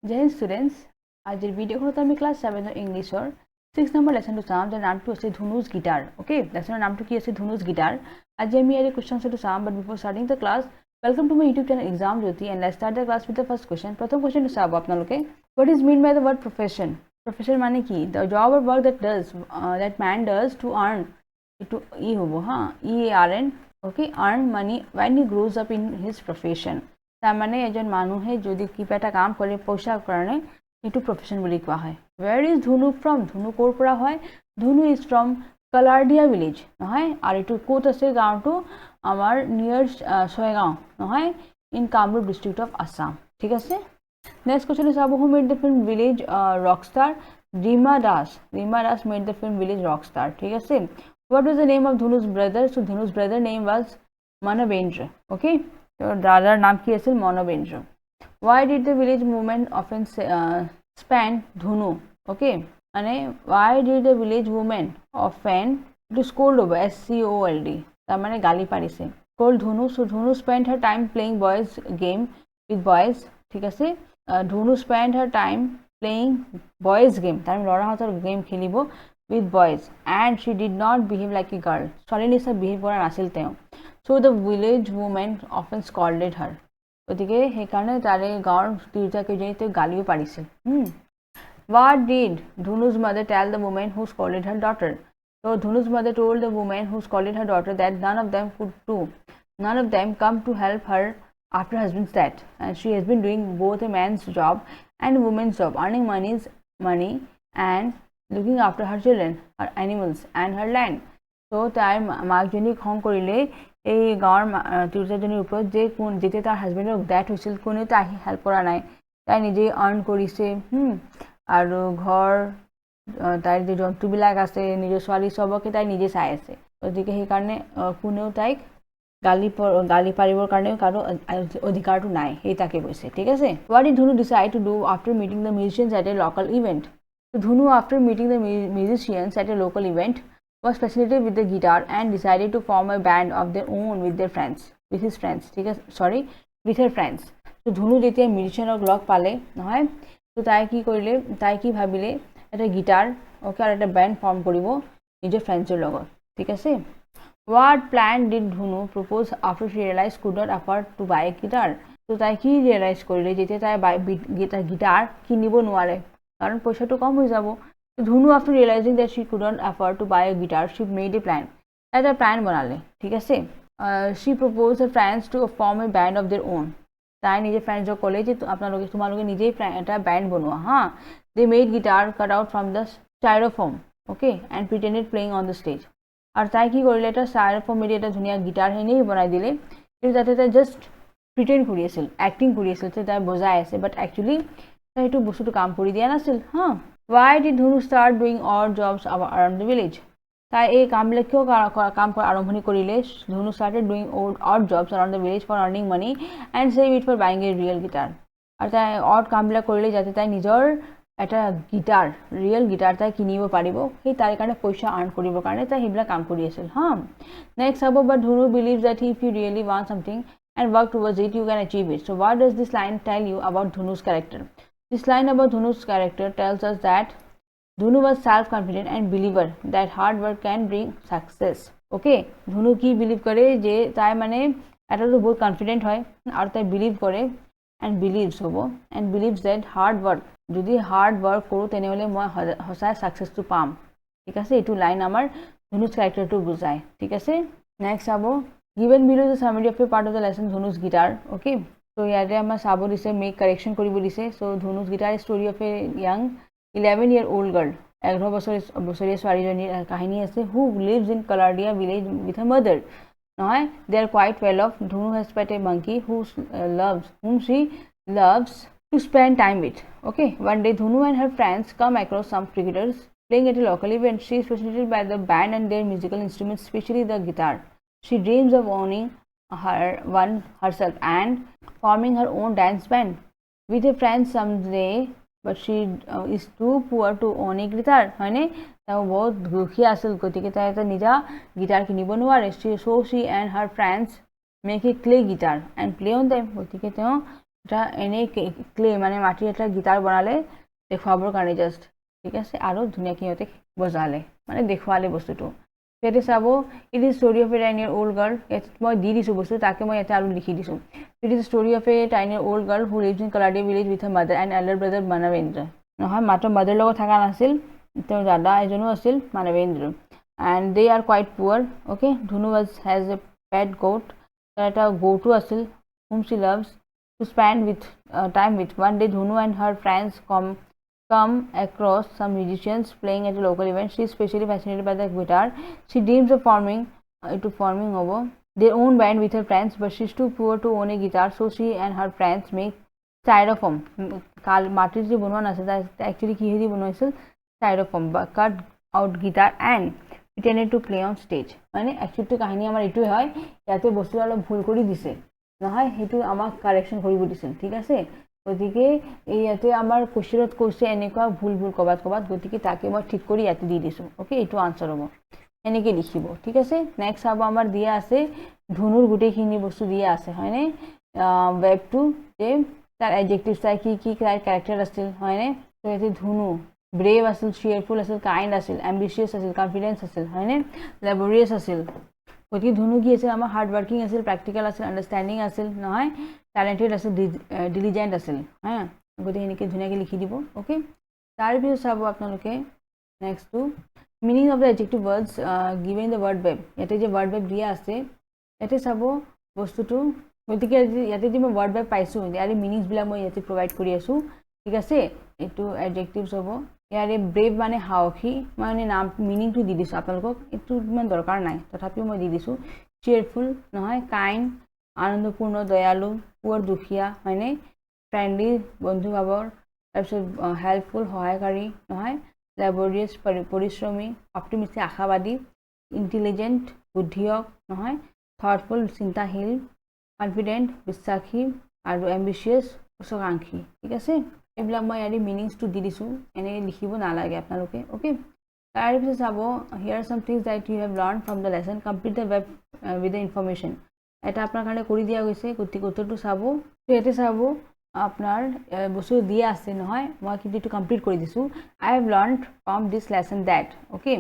Jai students, আজিৰ ভিডিঅ'খনত আমি class 7 ইংলিছৰ 6 নম্বৰ লেসনটো চাম যাৰ নামটো আছে ধুনুজ গিটাৰ ওকে লেসনৰ নামটো কি আছে ধুনুজ গিটাৰ আজি আমি ইয়াৰ কোৱেশ্চনটো চাম but before starting the class welcome to my YouTube channel Exam Jyoti and let's start the class with the first question প্ৰথম কোৱেশ্চনটো চাব আপোনালোকে what is mean by the word profession profession মানে কি the job or work that man does to earn to ই হ'ব হা earn okay earn money when he grows up in his profession তাৰ মানে এজন মানুহে যদি কিবা এটা কাম কৰে পইচা কাৰণে এটো profession বুলি কোৱা হয় where is Dhunu from Dhunu কৰ পৰা হয় Dhunu is from Kalardia village নহয় আৰু এটো কোত আছে গাঁওটো আমাৰ নিয়াৰ সোয়গাঁও নহয় in Kamrup district of Assam ঠিক আছে next question is who made the film village rockstar Rima Das made the film village rockstar ঠিক আছে what was the name of Dhunu's brother so Dhunu's brother name was Manavendra okay so দাদাৰ নাম কি আছিল Manavendra why did the village women often span Dhunu okay ane why did the village women often to scold over SCOLD tar mane gali parise scold Dhunu so Dhunu spent her time playing boys game with boys thik ase Dhunu spent her time playing boys game tar lora hator game khelibo with boys and she did not behave like a girl sorry nisa behave kora nasil teo so the village women often scolded her ওদিকে সেই কারণে তারে গাঁৱৰ তিৰটাকে জনিতে গালিও পাৰিছিল what did Dhunu's mother tell the woman who scolded her daughter so Dhunu's mother told the woman who scolded her daughter that none of them come to help her after husband's death and she has been doing both a man's job and a woman's job earning money and looking after her children her animals and her land so তাই মাকজনী খং কৰিলে এই গাঁৱৰ তিৰটাজনীৰ ওপৰত যে কোন যেতে তাৰ হাজবেণ্ডৰ ডেথ হৈছিল কোনে তাই হেল্প কৰা নাই তাই নিজে আৰ্ন কৰিছে আৰু ঘৰ তাইৰ যে জন্তুবিলাক আছে নিজৰ ছোৱালী সবকে তাই নিজে চাই আছে গতিকে সেই কাৰণে কোনেও তাইক গালি পাৰিবৰ কাৰণে কাৰো অধিকাৰটো নাই এই তাকে কৈছে ঠিক আছে what did Dhunu decide to do after meeting the musicians at a local event so Dhunu after meeting the musicians at a local event was fascinated with the guitar and decided to form a band of their own with her friends with her friends so Dhunu যেতিয়া মিউজিশিয়ানক লগ পালে নহয় তো তাই কি কৰিলে তাই কি ভাবিলে এটা গিটাৰ ওকে আৰু এটা ব্যান্ড ফৰ্ম কৰিব নিজৰ ফ্ৰেন্ডছৰ লগত ঠিক আছে what plan did Dhunu propose after she realized could not afford to buy a guitar তো তাই কি ৰিয়েলাইজ কৰিলে যেতিয়া তাই গিটাৰ কিনিব নোৱাৰে কাৰণ পইচাটো কম হৈ যাব Dhunu after realizing that she couldn't afford to buy a guitar she made a plan এটা প্ল্যান বনালে ঠিক আছে she proposed her friends to form a band of their own তাই নিজে ফ্রেন্ডসক কলে যে তোমালোকে নিজেই একটা ব্যান্ড বনোৱা হা they made guitar cut out from the styrofoam okay and pretended playing on the stage আর তাই কি কৰিলে এটা styrofoam এৰি এটা ধুনীয়া গিটাৰ হেনেই বনাই দিলে কিন্তু তাতে তাই জাস্ট প্ৰিটেন্ড কৰি আছিল এক্টিং কৰি আছিল যে তাই বজাই আছে বাট একচুয়ালি তাই এইটো বস্তুটো কাম কৰি দিয়া নাছিল হা why did Dhunu start doing odd jobs around the village তাই এই কামবিলাক কিয় কাম আৰম্ভণি কৰিলে Dhunu started doing odd jobs around the village for earning money and save it for buying a real guitar আৰু তাই odd কামবিলাক কৰিলে যাতে তাই নিজৰ এটা গিটাৰ ৰিয়েল গিটাৰ তাই কিনিব পাৰিব সেই তাৰ কাৰণে পইচা আৰ্ন কৰিবৰ কাৰণে তাই হিবলা কাম কৰি আছিল হা next about but Dhunu believes that if you really want something and work towards it you can achieve it so what does this line tell you about Dhunu's character this line about Dhunu's character tells us that Dhunu was self-confident and believer that hard work can bring success. Okay, Dhunu ki believe करे जे ताई माने ऐटा तो बहुत confident है और ताई believe करे and believes होबो and believes that hard work যদি hard work करो तेने वाले मैं हसाय success तो पाम ठीक है से इटू line आमर Dhunu's character तो बुझाए ठीक है से next आबो given below the summary of a part of the lesson Dhunu's guitar okay so ইয়াতে আমাৰ চাব দিছে make correction কৰিব দিছে so Dhunu's guitar story of a young 11-year-old girl 11 বছৰীয়া ছোৱালীজনীৰ কাহিনী আছে who lives in Kalardia village with her mother নহয় they are quite well off Dhunu has pet a monkey whom she loves to spend time with okay one day Dhunu and her friends come across some cricketers playing at a local event she is fascinated by the band and their musical instruments especially the guitar she dreams of owning one herself and forming her own dance band with her friends someday but she is too poor to own a guitar হয়নে তাও বহুত দুখীয়া আছিল গতিকে তাই এটা নিজা guitar কিনিব নোৱাৰে so she and her friends make a clay guitar and play on them গতিকে তেওঁ এটা এনেই ক্লে মানে মাটিৰ এটা গিটাৰ বনালে দেখুৱাবৰ কাৰণে জাষ্ট, ঠিক আছে, আৰু ধুনীয়াকৈ সিহঁতে বজালে মানে দেখুৱালে বস্তুটো। ইয়াতে চাব, it is story of A 10-year-old girl, ইয়াত মই দি দিছোঁ বস্তু, তাকে মই ইয়াতে আৰু লিখি দিছোঁ। It is story of A 10-year-old girl who lives in Kaladi village with her mother and elder brother Manavendra. নহয়, মাত্ৰ মাদাৰ লগত থকা নাছিল, তেওঁৰ দাদা এজনো আছিল, Manavendra. And they are quite poor. Okay, Dhunu has a pet goat. তাৰ এটা গৌটো আছিল, whom she loves to spend with time with. One day Dhunu and her friends come across some musicians playing at a local event. She is especially fascinated by the guitar. She dreams of forming over their own band with her friends, but she is too poor to own a guitar, so she and her friends make styrofoam. মাটিৰ যে বনোৱা নাছিল, actually কিহেদি বনোৱাইছিল, styrofoam, cut out guitar and pretended to play on stage. মানে actually কাহিনী আমাৰ এইটোৱে হয়, ইয়াতে বস্তু অলপ ভুল কৰি দিছে নহয়, সেইটো আমাক কাৰেকশ্যন কৰিব দিছিল, ঠিক আছে। গতিকে ইয়াতে আমাৰ কুৱেশ্যনত কৈছে এনেকুৱা ভুল ক'বাত, গতিকে তাকে মই ঠিক কৰি ইয়াতে দি দিছোঁ। অ'কে, এইটো আনচাৰ হ'ব, এনেকৈ লিখিব, ঠিক আছে। নেক্সট চাব, আমাৰ দিয়া আছে ধুনুৰ গোটেইখিনি বস্তু দিয়া আছে, হয়নে। ৱেবটো যে তাৰ এডজেক্টিভছ, তাই কি তাইৰ কেৰেক্টাৰ আছিল, হয়নে। তো ইয়াতে ধুনু ব্ৰেভ আছিল, চিয়াৰফুল আছিল, কাইণ্ড আছিল, এম্বিচিয়াছ আছিল, কনফিডেন্স আছিল, হয়নে, লেবৰিয়াছ আছিল। গতিকে ধুনু কি আছিল, আমাৰ হাৰ্ড ৱৰ্কিং আছিল, প্ৰেক্টিকেল আছিল, আণ্ডাৰষ্টেণ্ডিং আছিল, নহয়, টেলেণ্টেড আছিল, ডিলিজেণ্ট আছিল, হা। গতিকে এনেকৈ ধুনীয়াকৈ লিখি দিব। অ'কে, তাৰপিছত চাব আপোনালোকে নেক্সটটো, meaning of the adjective words given the word web. ইয়াতে যে ৱৰ্ড ৱেব দিয়া আছে, ইয়াতে চাব বস্তুটো, গতিকে ইয়াতে যে মই ৱৰ্ড ৱেব পাইছোঁ, ইয়াৰে মিনিংছবিলাক মই ইয়াতে প্ৰভাইড কৰি আছোঁ, ঠিক আছে। এইটো এডজেক্টিভছ হ'ব। ইয়াৰে ব্ৰেভ মানে সাহসী, মই মানে নাম মিনিংটো দি দিছোঁ আপোনালোকক, এইটো ইমান দৰকাৰ নাই, তথাপিও মই দি দিছোঁ। চিয়াৰফুল নহয়, কাইণ্ড আনন্দপূৰ্ণ, দয়ালু, পুৱাৰ দুখীয়া, হয়নে, ফ্ৰেণ্ডলি বন্ধুভাৱৰ, তাৰপিছত হেল্পফুল সহায়কাৰী, নহয়, লেবৰিয়াছ পৰিশ্ৰমী, অপটিমিষ্টিক আশাবাদী, ইণ্টেলিজেণ্ট বুদ্ধিয়ক, নহয়, থটফুল চিন্তাশীল, কনফিডেণ্ট বিশ্বাসী, আৰু এম্বিচিয়াছ উচ্চাকাংক্ষী, ঠিক আছে। এইবিলাক মই ইয়াৰে মিনিংছটো দি দিছোঁ, এনেকৈ লিখিব নালাগে আপোনালোকে। অ'কে, তাৰপিছত চাব, here are some things that you have learn from the lesson, complete the web with the information. এটা আপোনাৰ কাৰণে কৰি দিয়া গৈছে, গতিকে উত্তৰটো চাব। তো ইয়াতে চাব আপোনাৰ বস্তু দিয়া আছে নহয়, মই কিন্তু এইটো কমপ্লিট কৰি দিছোঁ। I have learn from this lesson that. Okay,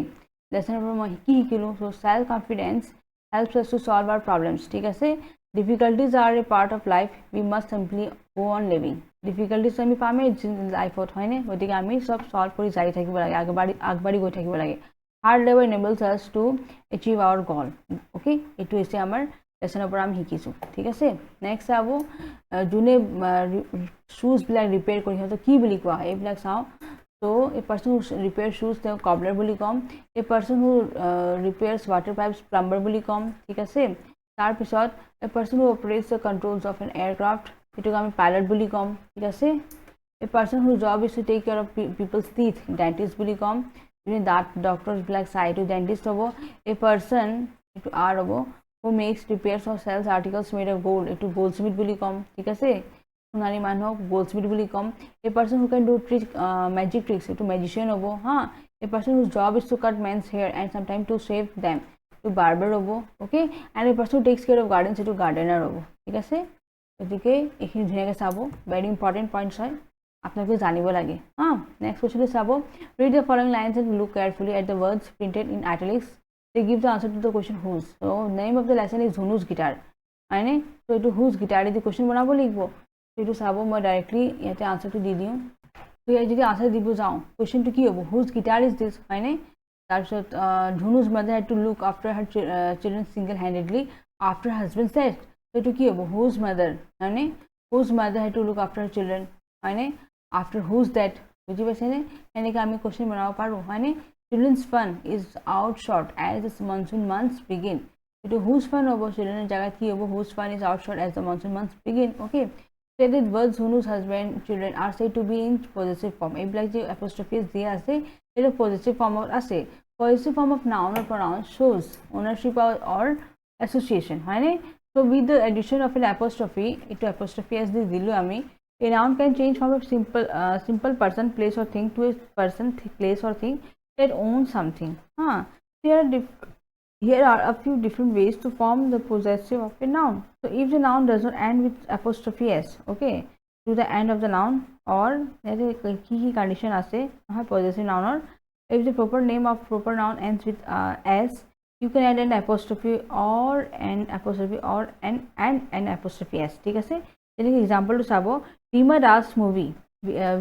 লেচনৰ পৰা মই কি শিকিলোঁ, so' self confidence helps us to solve our problems, ঠিক আছে। Difficulties are a part of life, we must simply go on living. Difficulties আমি পামেই লাইফত, হয়নে, গতিকে আমি চব চল্ভ কৰি যাই থাকিব লাগে, আগবাঢ়ি গৈ থাকিব লাগে। হাৰ্ড লেবাৰ এনেবলছ আছ টু এচিভ আৱাৰ গল। অ'কে, এইটো হৈছে আমাৰ লেচনৰ পৰা আমি শিকিছোঁ, ঠিক আছে। নেক্সট চাব, যোনে শ্বুজবিলাক ৰিপেয়াৰ কৰি, সিহঁতক কি বুলি কোৱা হয়, এইবিলাক চাওঁ। ত' এ পাৰ্চন হু ৰিপেয়াৰ শ্বুজ, তেওঁক কবলাৰ বুলি ক'ম। A person who repairs water pipes, plumber বুলি ক'ম, ঠিক আছে। তাৰপিছত a person who operates the controls of an aircraft, সেইটোক আমি পাইলট বুলি ক'ম, ঠিক আছে। A person who job is to take care of people's teeth, dentist বুলি ক'ম। যোনে দাঁত ডক্টৰবিলাক চাই, এইটো ডেণ্টিষ্ট হ'ব। এ পাৰ্চন, এইটো আৰ হ'ব, who makes repairs of sells articles made of gold, এইটো গ'ল্ডস্মিথ বুলি ক'ম, ঠিক আছে। সোণালী মানুহক গ'ল্ডস্মিথ বুলি ক'ম। A person who can do magic tricks, এইটো মেজিচিয়ান হ'ব, হা। A person who job is to cut men's hair and sometime to shave them, এইটো বাৰ্বাৰ হ'ব। Okay, and a person who takes care of gardens, এইটো gardener হ'ব, ঠিক আছে। গতিকে এইখিনি ধুনীয়াকৈ চাব, ভেৰি ইম্পৰ্টেণ্ট পইণ্টছ হয়, আপোনালোকে জানিব লাগে, হা। নেক্সট কুৱেশ্যনটো চাব, read the following lines and look carefully at the words printed in italics, they give the answer to the question whose. So name of the lesson is Dhunu's guitar, হয়নে। তো এইটো হুজ গিটাৰ দি question বনাব লাগিব, এইটো চাব, মই directly ইয়াতে আনচাৰটো দি দিওঁ। তো ইয়াত যদি আনচাৰ দিব যাওঁ, কুৱেশ্যনটো কি হ'ব, হুজ গিটাৰ ইজ দিছ, হয়নে। তাৰপিছত Dhunu's mother had to look after her children single handedly after husband death, এইটো কি হ'ব, হুজ মাদাৰ, হয়নে। Whose mother had to look after children, হয়নে, আফটাৰ হুজ ডেথ, বুজি পাইছেনে। এনেকৈ আমি কুৱেশ্যন বনাব পাৰোঁ, হয়নে। Children's fun is out short as the monsoon months begin. Itu whose fun hobo children jagat ki hobo, whose fun is out short as the monsoon months begin. Okay, stated words whose husband children are said to be in possessive form. Like the apostrophes dia ase, it possessive form or ase. Possessive form of noun or pronoun shows ownership or association, hane. So with the addition of an apostrophe, itu apostrophe as the dilu ami, a noun can change from a simple person, place or thing to a person, place or thing that owns something. Here are a few different ways to form the possessive of a noun. So if the noun does not end with apostrophe s, okay, to the end of the noun or কি condition আছে নহয় possessive noun or if the proper name of proper noun ends with s, you can add an apostrophe or an apostrophe or an apostrophe s. ঠিক আছে, যেনেকৈ example টো চাব, Rima Das movie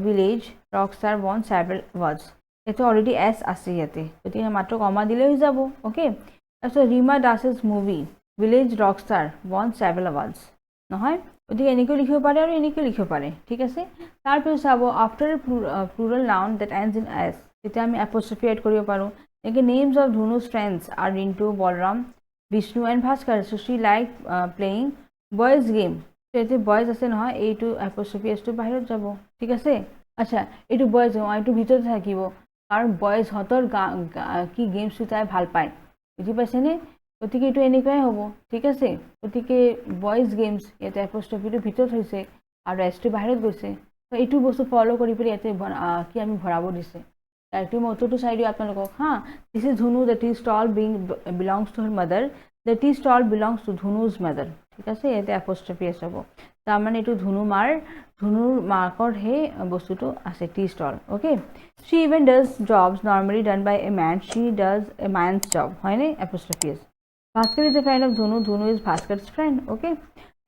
village rockstar won several awards. এইটো already S আছে ইয়াতে, গতিকে মাত্ৰ কমা দিলে হৈ যাব। অ'কে, তাৰপিছত Rima Das's movie Village Rockstar won several awards নহয়, গতিকে এনেকৈ লিখিব পাৰে আৰু এনেকৈ লিখিব পাৰে। ঠিক আছে, তাৰপিছত চাব after plural noun that ends in s, তেতিয়া আমি এপ'ষ্ট্ৰফি এড কৰিব পাৰোঁ। এনেকৈ names of Dhunu's friends are Rintu, Balram, Bishnu and Bhaskar, so' she like playing boys game. এতিয়া বয়জ আছে নহয়, এইটো এপ'ষ্ট্ৰফি এছটো বাহিৰত যাব। ঠিক আছে, আচ্ছা এইটো বয়জ এইটো ভিতৰতে থাকিব, কাৰণ বয়জহঁতৰ কি গেমছটো তাই ভাল পায়, বুজি পাইছেনে? গতিকে এইটো এনেকুৱাই হ'ব। ঠিক আছে, গতিকে বয়জ গেমছ ইয়াতে এপ'ষ্ট্ৰফিটো ভিতৰত হৈছে আৰু এছটো বাহিৰত গৈছে। ত' এইটো বস্তু ফ'ল' কৰি পেলাই ইয়াতে কি আমি ভৰাব দিছে। ডাইৰেক্টলি মই উত্তৰটো চাই দিওঁ আপোনালোকক হা। This is Dhunu, the tea stall belongs to her mother, the tea stall belongs to Dhunu's mother. ঠিক আছে, ইয়াতে এপ'ষ্ট্ৰফি এছ হ'ব, তাৰমানে এইটো ধুনুৰ মাৰ্কৰ সেই বস্তুটো আছে, tea stall. Okay, she even does jobs normally done by a man, she does a man's job, হয়নে? apostrophe s. Bhaskar is a friend of Dhunu, Dhunu is Bhaskar's friend. Okay,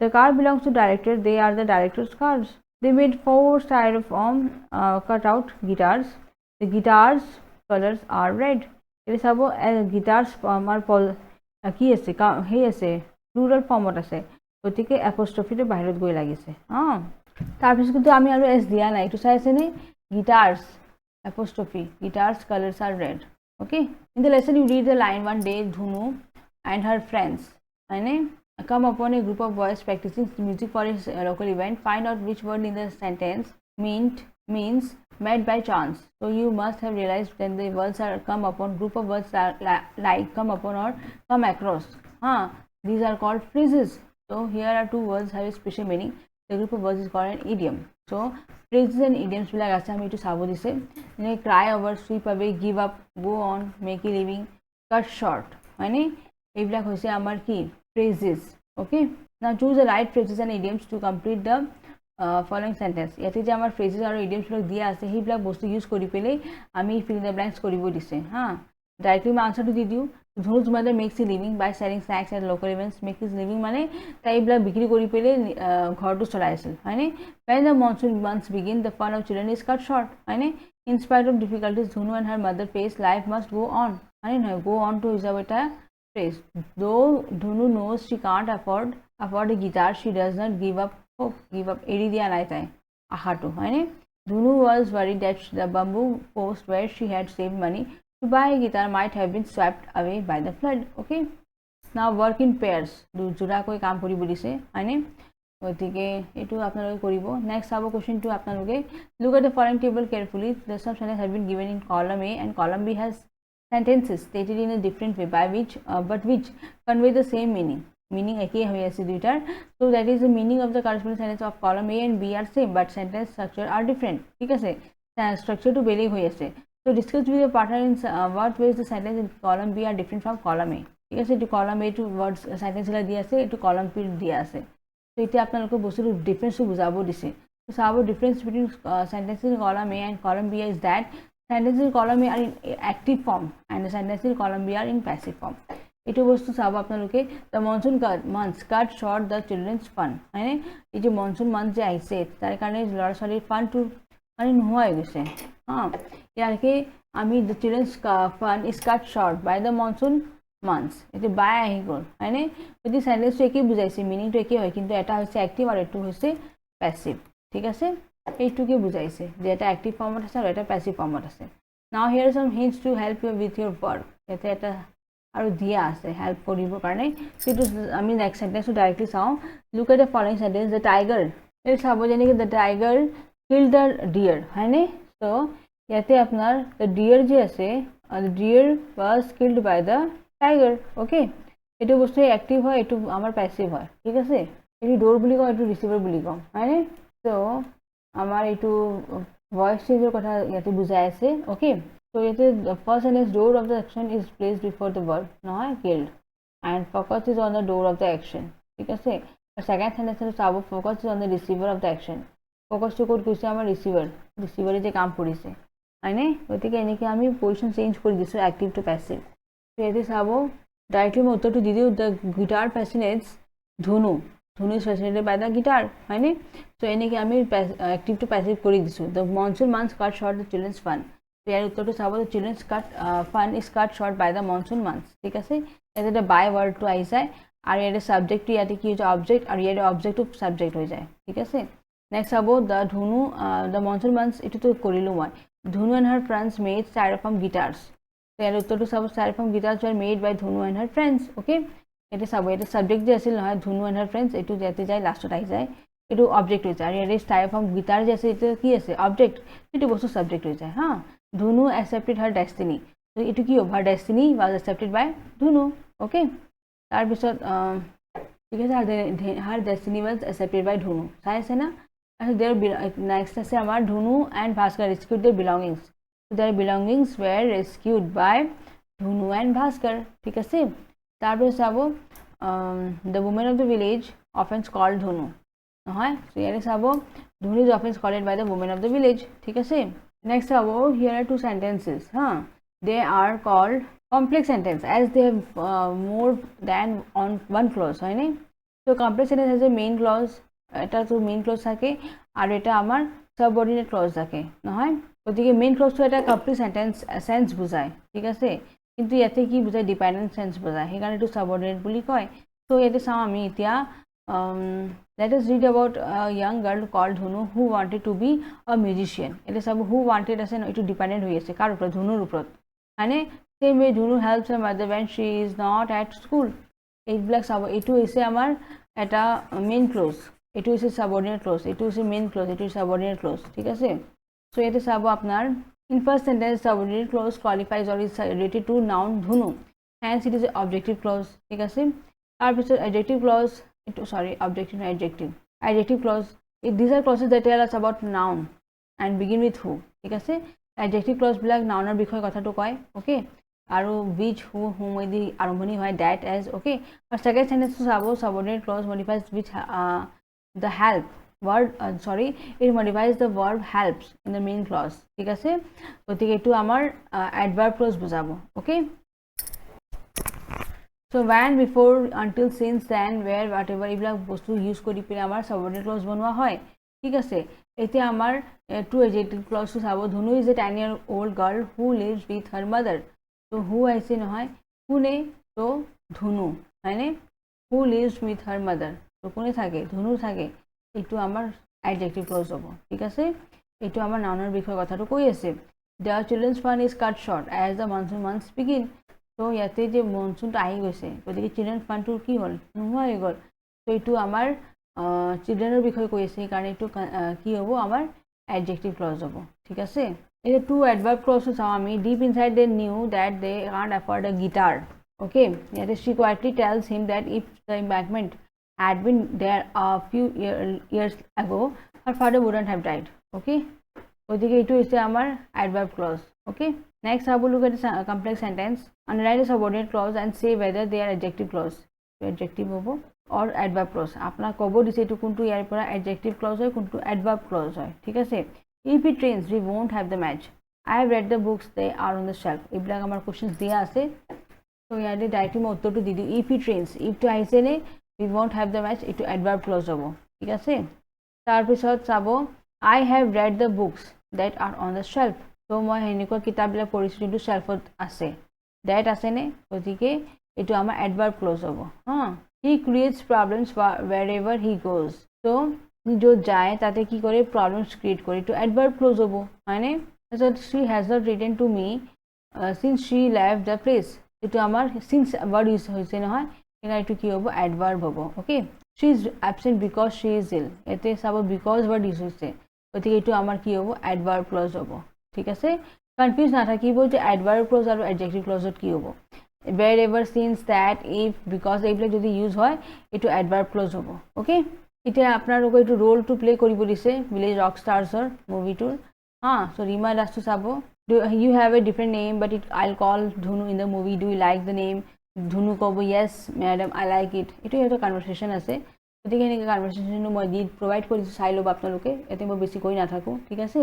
the car belongs to director, they are the director's cars. They made 4 styrofoam cutout guitars, the guitars colors are red. It is about guitars আমাৰ কি আছে সেই আছে plural ফৰ্মত আছে, গতিকে এপ'ষ্ট্ৰফিটো বাহিৰত গৈ লাগিছে। তাৰপিছত কিন্তু আমি আৰু এছ দিয়া নাই, এইটো চাই আছেনে? গিটাৰ্ছ apostrophe, guitars colors are red. Okay, in the lesson you read the line, one day Dhunu and her friends come upon a group of boys practicing music for a local event. Find out which word in the sentence means met by chance. So you must have realized when the words are come upon, group of words are like come upon or come across, these are called phrases. So here are 2 words have a special meaning. The group of words is called an idiom. So phrases and idioms বিলাক আছে, আমি এইটো চাব দিছে, যেনে cry over, sweep away, give up, go on, make a living, cut short, হয়নে? এইবিলাক হৈছে আমাৰ কি phrases. Okay, now choose the right phrases and idioms to complete the following sentence. ইয়াতে যে আমাৰ phrases আৰু idioms বিলাক দিয়া আছে, সেইবিলাক বস্তু ইউজ কৰি পেলাই আমি fill in the blanks কৰিব দিছে। ডাইৰেক্টলি মই আনচাৰটো দি দিওঁ। Dhunu's mother makes a living by selling snacks at local events. Makes his living মানে তাই এইবিলাক বিক্ৰী কৰি পেলাই ঘৰটো চলাই আছিল, হয়নে? When the monsoon months begin, the fun of children is cut short, হয়নে? In spite of difficulties, Dhunu and her mother face, life must go on, হয়নে নহয়? Go on to হিচাপ এটা phrase. Though Dhunu knows she can't afford a guitar, she does not give up hope. Give up এৰি দিয়া নাই তাই আশাটো, হয়নে? Dhunu was worried that the bamboo post where she had saved money to buy a guitar might have been swept away by the flood. Okay, now work in pairs, জোৰাকৈ কাম কৰিব দিছে, হয়নে? গতিকে এইটো আপোনালোকে কৰিব। নেক্সট চাব question 2 আপোনালোকে। Look at the following table carefully. The some sentences have been given in column A and column B has sentences stated in a different way by which convey the same meaning একেই হৈ আছে দুইটাৰ। So that is the meaning of the corresponding sentence of column A and B are same but sentence structure are different. ঠিক আছে, structureটো বেলেগ হৈ আছে। So discuss with your partner in what ways the sentence in column B are different from column A. ঠিক আছে, এইটো column A টো words sentence বিলাক দিয়া আছে, এইটো column B দিয়া আছে। তো এতিয়া আপোনালোকে বস্তুটো ডিফাৰেন্সটো বুজাব দিছে। তো চাব difference between sentences in column A and column B is that sentences in column A are in active form and the sentences in column B are in passive form. এইটো বস্তু চাব আপোনালোকে। The monsoon months cut short the children's fun, হয়নে? এই যে monsoon month যে আহিছে তাৰ কাৰণে ল'ৰা ছোৱালীৰ ফানটো মানে নোহোৱা হৈ গৈছে। ইয়াৰকে আমি the children's fun is cut short by the monsoon months, এইটো বাই আহি গ'ল, হয়নে? যদি সেন্টেন্সটো একেই বুজাইছে, মিনিংটো একেই হয়, কিন্তু এটা হৈছে এক্টিভ আৰু এইটো হৈছে পেছিভ। ঠিক আছে, এইটোকে বুজাইছে যে এটা এক্টিভ ফৰ্মত আছে আৰু এটা পেছিভ ফৰ্মত আছে। Now here are some hints to help you with your work. ইয়াতে এটা আৰু দিয়া আছে হেল্প কৰিবৰ কাৰণে। সেইটো আমি নেক্সট সেন্টেন্সটো ডাইৰেক্টলি চাওঁ। Look at the following sentence. The tiger, এইটো চাব যেনেকৈ the tiger killed the deer, হয়নে? So ইয়াতে আপোনাৰ the deer যে আছে, the deer was killed by the tiger. Okay, এইটো বস্তু এক্টিভ হয়, এইটো আমাৰ পেছিভ হয়। ঠিক আছে, এইটো ডোৰ বুলি কওঁ, এইটো ৰিচিভাৰ বুলি কওঁ, হয়নে? চ' আমাৰ এইটো ভইচ চেঞ্জৰ কথা ইয়াতে বুজাই আছে। অ'কে, চ' ইয়াতে first sentence doer of the action is placed before the verb, নহয় killed, and focus is on the doer of the action. ঠিক আছে, ছেকেণ্ড সেন্টেন্সটো চাব, focus is on the receiver of the action. ফ'কাছটো ক'ত গৈছে আমাৰ ৰিচিভাৰে যে কাম কৰিছে হয়নে গতিকে এনেকৈ আমি পজিশ্যন চেঞ্জ কৰি দিছোঁ এক্টিভ টু পেছিভ ইয়াতে চাব ডাইৰেক্টলি মই উত্তৰটো দি দিওঁ the guitar fascinates Dhunu is fascinated by the guitar হয়নে চ' এনেকৈ আমি এক্টিভ টু পেছিভ কৰি দিছোঁ the monsoon months cut short the children's fun ইয়াৰ উত্তৰটো চাব the children's fun is cut short by the monsoon months ঠিক আছে ইয়াতে বাই ৱৰ্ডটো আহি যায় আৰু ইয়াতে ছাবজেক্টটো ইয়াতে কি হৈ যায় অবজেক্ট আৰু ইয়াতে অবজেক্টটো ছাবজেক্ট হৈ যায় ঠিক আছে নেক্সট চাব the Dhunu the monsoon months এইটোতো কৰিলোঁ মই Dhunu and her friends made styrofoam guitars ইয়াৰ উত্তৰটো চাব styrofoam guitars were made by Dhunu and her friends okay ইয়াতে চাব ইয়াতে ছাবজেক্ট যে আছিল নহয় ধুনু এণ্ড হাৰ ফ্ৰেণ্ডছ এইটো ইয়াতে যায় লাষ্টত আহি যায় এইটো অবজেক্ট হৈ যায় আৰু ইয়াতে ষ্টাইৰফৰ্ম গিটাৰ যে আছে এইটো কি আছে অবজেক্ট এইটো বস্তু ছাবজেক্ট হৈ যায় হা ধুনু accepted her destiny so এইটো কি হ'ব her destiny was accepted by Dhunu okay তাৰপিছত ঠিক আছে her destiny was accepted by ধুনু চাই আছে না নেক্সট আছে আমাৰ Dhunu and Bhaskar rescued their belongings so their belongings were rescued by Dhunu and Bhaskar ঠিক আছে তাৰপিছত চাব the women of the village often called ধুনু নহয় so ইয়াতে চাব ধুনু is often called by the women of the village ঠিক আছে next here are two sentences they are called complex sentence as they have more than one clause হয় নাই so complex sentence has a main clause এটা তো main clause থাকে আৰু এটা আমাৰ subordinate clause থাকে নহয় গতিকে main clause তো এটা complete sentence sense বুজায় ঠিক আছে কিন্তু ইয়াতে কি বুজায় dependent sense বুজায় সেইকাৰণে এইটো subordinate বুলি কয় so ইয়াতে চাওঁ আমি এতিয়া let us read about a young girl called Dhunu who wanted to be a musician. It is about who wanted as an to dependent hui ase kar upor Dhunur upor ane same way Dhunu helps her mother when she is not at school. It black sabo etu ise amar eta main clause etu ise subordinate clause etu ise main clause etu subordinate clause thik ase so ete sabo apnar in first sentence subordinate clause qualifies or is related to noun Dhunu hence it is an objective clause thik ase tar pisot adjective clause adjective clause these are clauses that tell us about noun and begin with who ঠিক আছে adjective clause বিলাক noun er বিষয় কথাটো কয় okay আৰু which who whom দি আৰম্ভণি হয় that as okay আৰু second sentence চাব subordinate clause modifies which the help word it modifies the verb helps in the main clause ঠিক আছে গতিকে এটো আমাৰ adverb clause বুজাব okay so when before until since then where whatever এইবিলাক বস্তু ইউজ কৰি পিনে আমাৰ subordinate clause বনোৱা হয় ঠিক আছে এতিয়া আমাৰ two adjective clause চাব ধুনু is a 10-year-old girl who lives with her mother so who আছে নহয় কোনে তো ধুনু হয়নে who lives with her mother তো কোনে থাকে ধুনু থাকে এইটো আমাৰ adjective clause হ'ব ঠিক আছে এইটো আমাৰ নাউনৰ বিষয় কথাটো কৈ আছে the children's fun is cut short as the monsoon months begin তো ইয়াতে যে মনসুনটো আহি গৈছে গতিকে চিলড্ৰেন ফানটো কি হ'ল নোহোৱা হৈ গ'ল তো এইটো আমাৰ চিলড্ৰেনৰ বিষয়ে কৈ আছে কাৰণ এইটো কি হ'ব আমাৰ adjective clause হ'ব ঠিক আছে এই টু adverb clause চাওঁ আমি deep inside they knew that they can't afford a guitar okay ইয়াতে she quietly tells him that if the embankment had been there a few years ago her father wouldn't have died okay গতিকে এইটো হৈছে আমাৰ adverb clause okay next have a look at the complex sentence underline the subordinate clause and say whether they are adjective clause adjective hobo or adverb clause apna kobo dise etu kuntu yar pora adjective clause hoy kuntu adverb clause hoy thik ase if it rains we won't have the match I have read the books they are on the shelf ibla amar questions dia ase so yade directly mo uttor to didi if it rains if to aise ne we won't have the match etu adverb clause hobo thik ase tar pisot sabo I have read the books that are on the shelf so moi heniko kitab bila porichu jintu shelf ase that আছে নে গতিকে এটো আমাৰ adverb clause হ'ব he creates problems wherever he goes so जो যায় তাতে কি করে problems create করে তো adverb clause হ'ব মানে so she has not written to me since she left the place এটো আমাৰ since word use হৈছে নহয় এখানে এটো কি হ'ব adverb হ'ব okay she is absent because she is ill এতে সব because word use হৈছে গতিকে এটো আমাৰ কি হ'ব adverb clause হ'ব ঠিক আছে confuse না থাকিব যে adverb clause আৰু adjective clause কি হ'ব wherever since that if because এইবিলাক যদি ইউজ হয় এটো adverb clause হ'ব ওকে এতিয়া আপোনালোক এটো রোল টু প্লে কৰিব দিছে ভিলেজ ৰক ষ্টাৰ্ছৰ মুভিটোৰ so ৰিমা দাসটো চাব you have a different name but I'll call Dhunu in the movie do you like the name Dhunu ক'ব yes madam I like it এটো এটা কনভাৰসেশন আছে গতিকে এনেকৈ কনভাৰচেশ্যনটো মই দি প্ৰভাইড কৰিছোঁ, চাই ল'ব আপোনালোকে, ইয়াতে মই বেছি কৈ নাথাকোঁ, ঠিক আছে।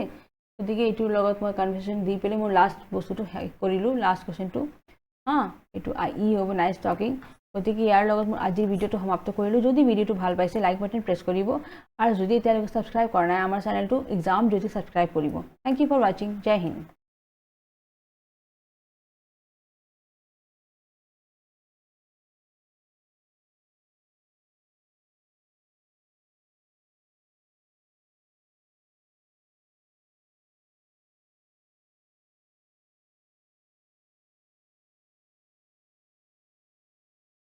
গতিকে এইটোৰ লগত মই কনভাৰচেশ্যন দি পেলাই মোৰ লাষ্ট বস্তুটো কৰিলোঁ, লাষ্ট কুৱেশ্যনটো এইটো ই হ'ব নাইচ টকিং। গতিকে ইয়াৰ লগত মোৰ আজিৰ ভিডিঅ'টো সমাপ্ত কৰিলোঁ। যদি ভিডিঅ'টো ভাল পাইছে লাইক বাটন প্ৰেছ কৰিব, আৰু যদি এতিয়ালৈকে ছাবস্ক্ৰাইব কৰা নাই আমাৰ চেনেলটো এক্সাম জ্যোতি ছাবস্ক্ৰাইব কৰিব। থেংক ইউ ফৰ ৱাচিং। জয় হিন্দ।